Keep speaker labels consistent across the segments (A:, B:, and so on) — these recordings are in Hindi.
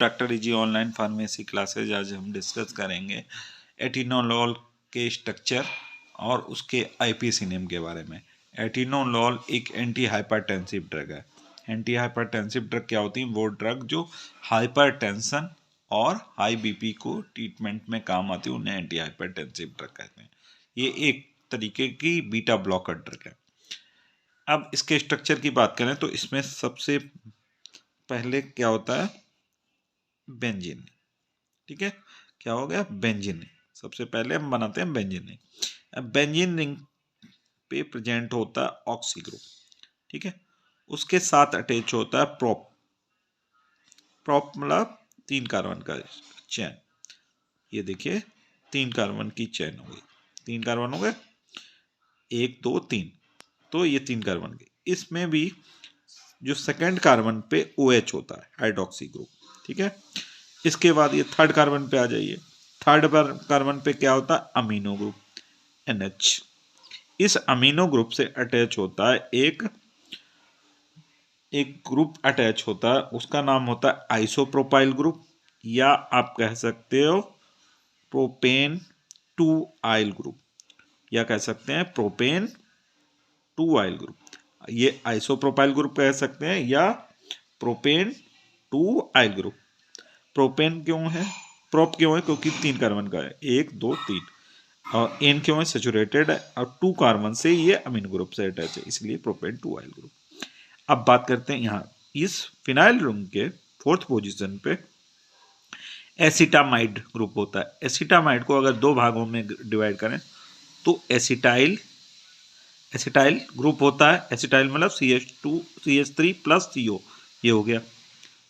A: Doctor easy online pharmacy classes. आज हम डिस्कस करेंगे एटिनोलॉल के स्ट्रक्चर और उसके आईपीसी नेम के बारे में। एटिनोलॉल एक एंटी हाइपरटेंसिव ड्रग है। एंटी हाइपरटेंसिव ड्रग क्या होती है? वो ड्रग जो हाइपरटेंशन और हाई बीपी को ट्रीटमेंट में काम आती है, उन्हें एंटी हाइपरटेंसिव ड्रग कहते हैं। ये एक तरीके की बीटा ब्लॉकर ड्रग है। अब इसके स्ट्रक्चर की बात करें तो इसमें सबसे पहले क्या होता है? बेंजीन। ठीक है, क्या हो गया? बेंजीन। सबसे पहले हम बनाते हैं बेंजीन रिंग। अब बेंजीन रिंग पे प्रेजेंट होता है ऑक्सी ग्रुप। ठीक है, उसके साथ अटैच होता है प्रोप। प्रोप मतलब 3 कार्बन का चेन। ये देखिए 3 कार्बन की चेन हो गई। 3 कार्बन हो गए, 1 2 3, तो ये 3 कार्बन के। इसमें भी जो सेकंड कार्बन पे OH होता है, हाइड्रोक्सी ग्रुप। ठीक है, इसके बाद ये थर्ड कार्बन पे आ जाइए। थर्ड कार्बन पे क्या होता है? Amino group, NH। इस अमीनो ग्रुप से अटैच होता है एक ग्रुप अटैच होता है, उसका नाम होता है आइसोप्रोपाइल ग्रुप, या आप कह सकते हो प्रोपेन 2 आइल ग्रुप, या कह सकते हैं प्रोपेन 2 आइल ग्रुप। ये आइसोप्रोपाइल ग्रुप कह सकते हैं या प्रोपेन 2 आइल ग्रुप। प्रोपेन क्यों है? प्रोप क्यों है? क्योंकि 3 कार्बन का है, 1 2 3। और एन क्यों है? सेचुरेटेड है, और 2 कार्बन से ये अमीनो ग्रुप से अटैच है, इसलिए प्रोपेन 2 आइल ग्रुप। अब बात करते हैं यहाँ इस फिनाइल रिंग के 4th पोजीशन पे एसिटामाइड ग्रुप होता है। एसिटामाइड को अगर 2 भागों में डिवाइड करें तो एसिटाइल ग्रुप होता है। एसिटाइल मतलब CH3 प्लस CO, ये हो गया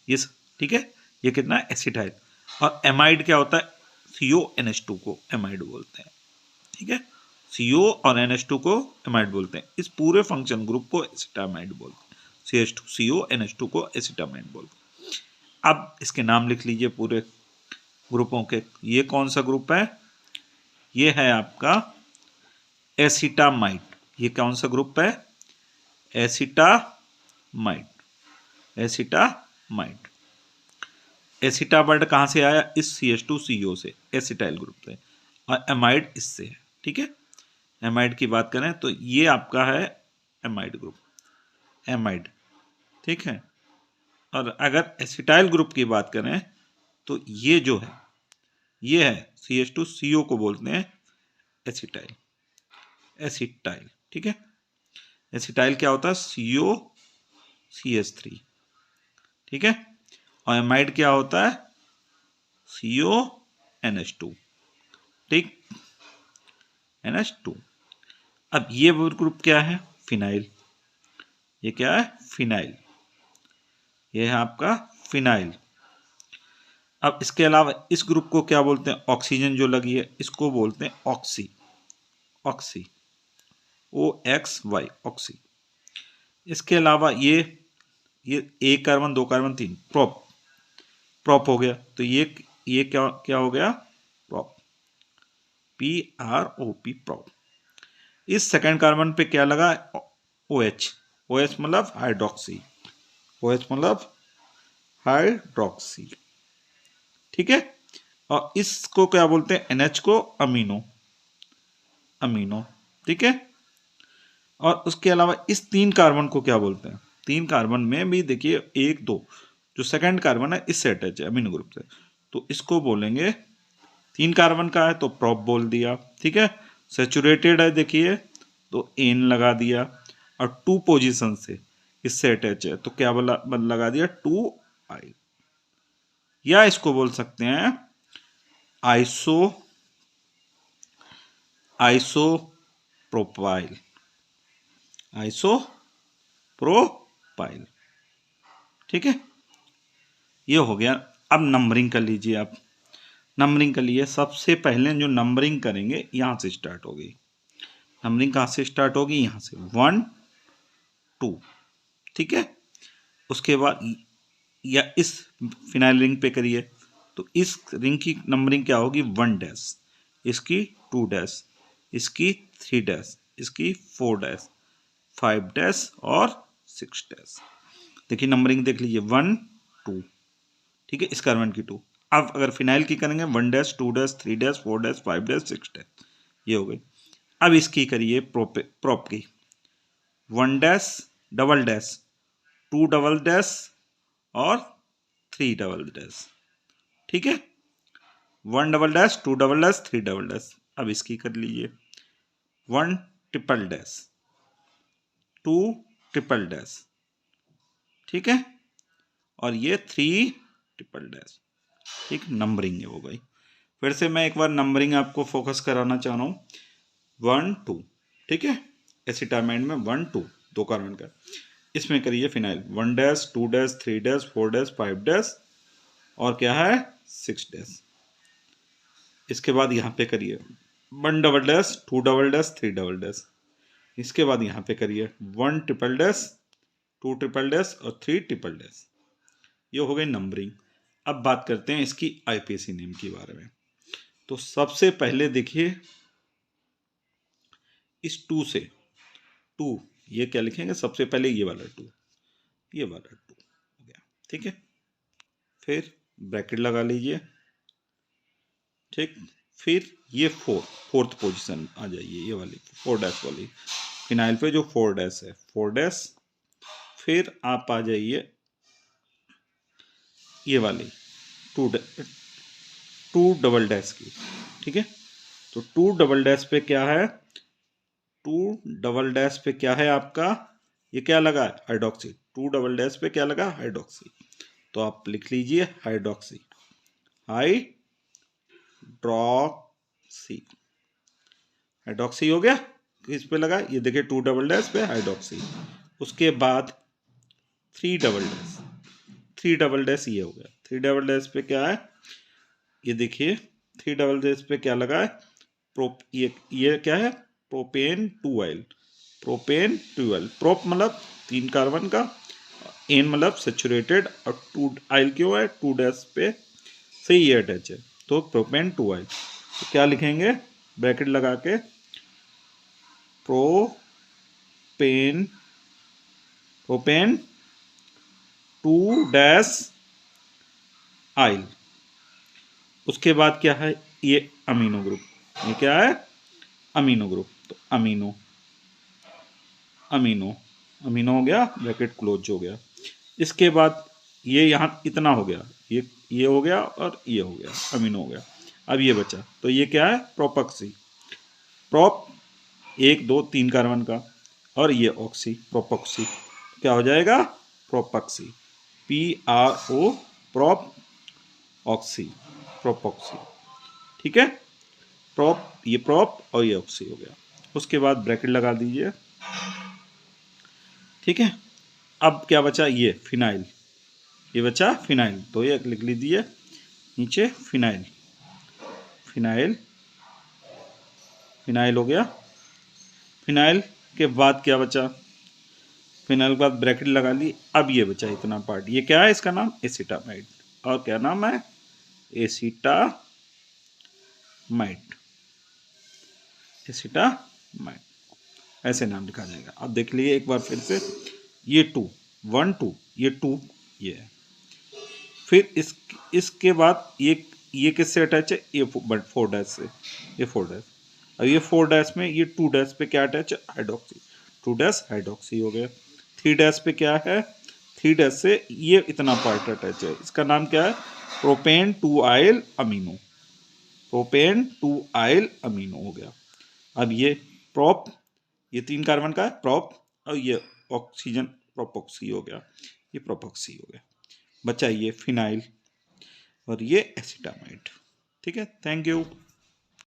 A: ये। ठीक है, ये कितना है? एसिटाइल। और एमाइड क्या होता है? CONH2 को एमाइड बोलते हैं। ठीक है, CO और NH2 को एमाइड बोलते हैं। इस पूरे फंक्शन ग्रुप को एसिटामाइड बोलते हैं। CH2 CO NH2 को एसिटामाइड बोलते हैं। अब इसके नाम लिख लीजिए पूरे ग्रुपों के। ये कौन सा ग्रुप है? ये है आपका एसिटामाइड। ये कौन सा ग्रुप है? एसिटामाइड। एसिटामाइड। एसिटा वर्ड कहाँ से आया? इस CH2CO से, एसिटाइल ग्रुप से, और एमाइड इससे है। ठीक है, एमाइड की बात करें तो ये आपका है एमाइड ग्रुप, एमाइड। ठीक है, और अगर एसिटाइल ग्रुप की बात करें तो ये जो है, ये है CH2CO को बोलते हैं एसिटाइल। एसिटाइल। ठीक है, एसिटाइल क्या होता है? COCH3। ठीक है, और एमाइड क्या होता है? CONH2। ठीक, NH2। अब ये ग्रुप क्या है? फिनाइल। ये क्या है? फिनाइल। ये है आपका फिनाइल। अब इसके अलावा इस ग्रुप को क्या बोलते हैं? ऑक्सीजन जो लगी है इसको बोलते हैं ऑक्सी। Oxy, OXY, oxy. इसके अलावा ये 1 कार्बन 2 कार्बन 3, प्रोप। प्रोप हो गया, तो ये क्या क्या हो गया? Prop, PROP, prop. इस सेकंड कार्बन पे क्या लगा? OH। OH मतलब हाइड्रोक्सी। OH मतलब हाइड्रोक्सी। ठीक है, और इसको क्या बोलते हैं? NH को अमीनो। अमीनो। ठीक है, और उसके अलावा इस 3 कार्बन को क्या बोलते हैं? 3 कार्बन में भी देखिए 1 2, जो सेकंड कार्बन है इससे अटैच है अमीनो ग्रुप से, तो इसको बोलेंगे। 3 कार्बन का है तो प्रोप बोल दिया। ठीक है, सेचुरेटेड है देखिए तो एन लगा दिया, और 2 पोजीशन से इससे अटैच है तो क्या बोला? लगा दिया 2 आई। या इसको बोल सकते हैं आइसोप्रोपाइल। आइसोप्रोपाइल। ठीक है, ये हो गया। अब नंबरिंग कर लीजिए आप। नंबरिंग कर लिए, सबसे पहले जो नंबरिंग करेंगे यहां से स्टार्ट होगी। नंबरिंग कहां से स्टार्ट होगी? यहां से 1 2। ठीक है, उसके बाद या इस फिनाइल रिंग पे करिए तो इस रिंग की नंबरिंग क्या होगी? 1 डैश, इसकी 2 डैश, इसकी 3 डैश, इसकी 4 डैश, 5 डैश और 6 डैश। देखिए नंबरिंग देख लीजिए 1 2। ठीक है, इस कार्बन की 2। अब अगर फिनाइल की करेंगे 1 dash 2 dash 3 dash 4 dash 5 dash 6 dash, ये हो गई। अब इसकी करिए प्रोप की 1 dash double dash 2 double dash और 3 डबल डैश, ठीक है, 1 double dash 2 double dash 3 double dash. अब इसकी कर लीजिए 1 ट्रिपल डैश 2 ट्रिपल डैश, ठीक है, और ये 3 ट्रिपल डैश, ठीक, नंबरिंग हो गई। फिर से मैं एक बार नंबरिंग आपको फोकस कराना चाह रहा हूँ, 1 2, ठीक है, एसिटामाइड में 1 2 2 कार्बन का। इसमें करिए phenyl 1 dash 2 dash 3 dash 4 dash 5 dash और क्या है 6 डैश। इसके बाद यहाँ पे करिए 1 double dash 2 double dash 3 double dash. इसके बाद यहाँ पे करिए 1 ट्रिपल डैश 2 ट्रिपल डैश और 3 ट्रिपल डैश। ये हो गई नंबरिंग। अब बात करते हैं इसकी आईपीसी नेम के बारे में। तो सबसे पहले देखिए इस 2 से 2, ये क्या लिखेंगे, सबसे पहले ये वाला 2, ये वाला 2 हो गया, ठीक है। फिर ब्रैकेट लगा लीजिए, ठीक। फिर ये 4th पोजीशन आ जाइए, ये वाली 4 डैश वाली फिनाइल पे जो 4 डैश है 4 डैश। फिर आप आ जाइए ये वाली 2 डबल डैश की, ठीक है। तो 2 डबल डैश पे क्या है, 2 डबल डैश पे क्या है आपका, ये क्या लगा है हाइड्रोक्सी। 2 डबल डैश पे क्या लगा हाइड्रोक्सी, तो आप लिख लीजिए हाइड्रोक्सी, हाइड्रोक्सी, हाइड्रोक्सी हो गया। किस पे लगा, ये देखिए 2 डबल डैश पे हाइड्रोक्सी। उसके बाद 3 डबल डैश, 3 डबल डैश ये हो गया। 3 डबल डैश पे क्या है, ये देखिए 3 डबल डैश पे क्या लगा है ये क्या है propane 2 oil, propane 2 oil. Prop मतलब 3 कार्बन का, एन मतलब सेचुरेटेड, और 2 ऑयल क्यों है 2 डैश पे से ये अटैच है, तो प्रोपेन 2 ऑयल। तो क्या लिखेंगे ब्रैकेट लगा के प्रोपेन, प्रोपेन 2 डैश ऑयल। उसके बाद क्या है ये अमीनो ग्रुप, ये क्या है अमीनो ग्रुप, तो अमीनो, अमीनो, अमीनो हो गया, ब्रैकेट क्लोज हो गया। इसके बाद ये यहाँ इतना हो गया, ये हो गया और ये हो गया, अमीनो हो गया। अब ये बचा, तो ये क्या है प्रोपक्सी, प्रोप 1 2 3 कार्बन का, और ये ऑक्सी, प्रोपक्सी, क्या हो जाएगा प्रोपक्सी, PRO, प्रोप ऑक्सी, प्रोपॉक्सी, ठीक है। प्रोप, ये प्रोप और ये ऑक्सी हो गया। उसके बाद ब्रैकेट लगा दीजिए, ठीक है। अब क्या बचा ये फिनाइल, ये बचा फिनाइल, तो ये लिख लीजिए नीचे फिनाइल, फिनाइल, फिनाइल हो गया। फिनाइल के बाद क्या बचा, फिनाइल के बाद ब्रैकेट लगा ली। अब ये बचा इतना पार्ट, ये क्या है इसका नाम एसिटामाइड, और क्या नाम है एसिटामाइड, एसिटामाइड, ऐसे नाम लिखा जाएगा। अब देख लीजिए एक बार फिर से, ये 2 1 2 ये 2 ये है। फिर इसके बाद ये किससे अटैच है, ये 4 डैश से, ये 4 डैश। अब ये 4 डैश में ये 2 डैश पे क्या अटैच है हाइड्रोक्सी, 2 डैश हाइड्रोक्सी हो गया। 3 डैश पे क्या है, 3 डैश से ये इतना पार्ट अटैच है, इसका नाम क्या है प्रोपेन 2 आइल अमीनो, प्रोपेन 2 आइल अमीनो हो गया। अब ये प्रोप, ये 3 कार्बन का है प्रोप, और ये ऑक्सीजन प्रोपोक्सी हो गया, ये प्रोपोक्सी हो गया। बचा ये फिनाइल और ये एसिटामाइड, ठीक है। Thank you.